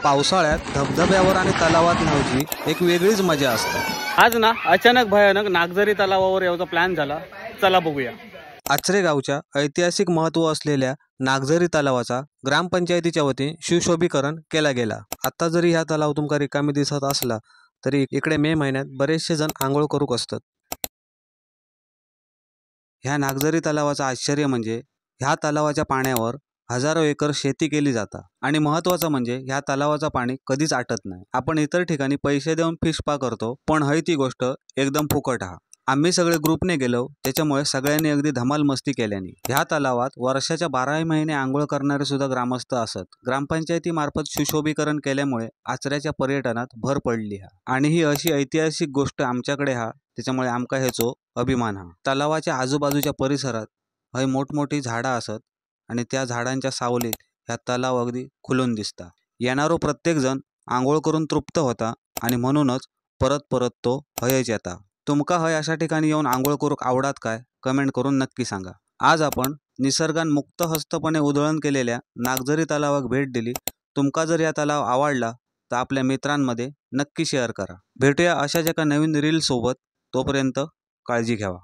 पावसाळ्यात धबधब्यावर आणि तलावात न्हावची एक वेगळीच मजा असते। आज ना अचानक भयानक नागझरी तलावावर यायचा प्लॅन झाला। चला बघूया। आचरे गावच्या ऐतिहासिक महत्त्व असलेल्या नागझरी तलावाचा ग्रामपंचायतीच्या वतीने सुशोभीकरण केला गेला। आता जरी ह्या तलाव तुमका रिकामी दिसत असला तरी इकडे मे महिन्यात बरेचसे जण आंघोळ करूक असतात। ह्या नागझरी तलावाचं आश्चर्य म्हणजे ह्या तलावाच्या पाण्यावर हजारो एकर शेती केली जाता आणि महत्त्वाचं म्हणजे ह्या तलावाचं पाणी कधीच आटत नाही। आपण इतर ठिकाणी पैसे देऊन फिश स्पा करतो, पण हय ती गोष्ट एकदम फुकट हा। आम्ही सगळे ग्रुपने गेलो, त्याच्यामुळे सगळ्यांनी अगदी धमाल मस्ती केल्यानी ह्या तलावात वर्षाच्या 12 महिने आंघोळ करणारे सुद्धा ग्रामस्थ असत। ग्रामपंचायतीमार्फत सुशोभीकरण केल्यामुळे आचऱ्याच्या पर्यटनात भर पडली हा आणि ही अशी ऐतिहासिक गोष्ट आमच्याकडे हा, त्याच्यामुळे आमका ह्याचो अभिमान हा। तलावाच्या आजूबाजूच्या परिसरात हय मोठमोठी झाडं असत आणि त्या झाडांच्या सावलीत ह्या तलाव अगदी खुलून दिसता। येणारो प्रत्येक जण आंघोळ करून तृप्त होता आणि म्हणूनच परत परत तो हयच येता। तुमका हय अशा ठिकाणी येऊन आंघोळ करूक आवडात काय? कमेंट करून नक्की सांगा। आज आपण निसर्गान मुक्तहस्तपणे उधळण केलेल्या नागझरी तलावाक भेट दिली। तुमका जर या तलाव आवडला तर आपल्या मित्रांमध्ये नक्की शेअर करा। भेटूया अशाच एका नवीन रील सोबत, तोपर्यंत काळजी घ्यावा।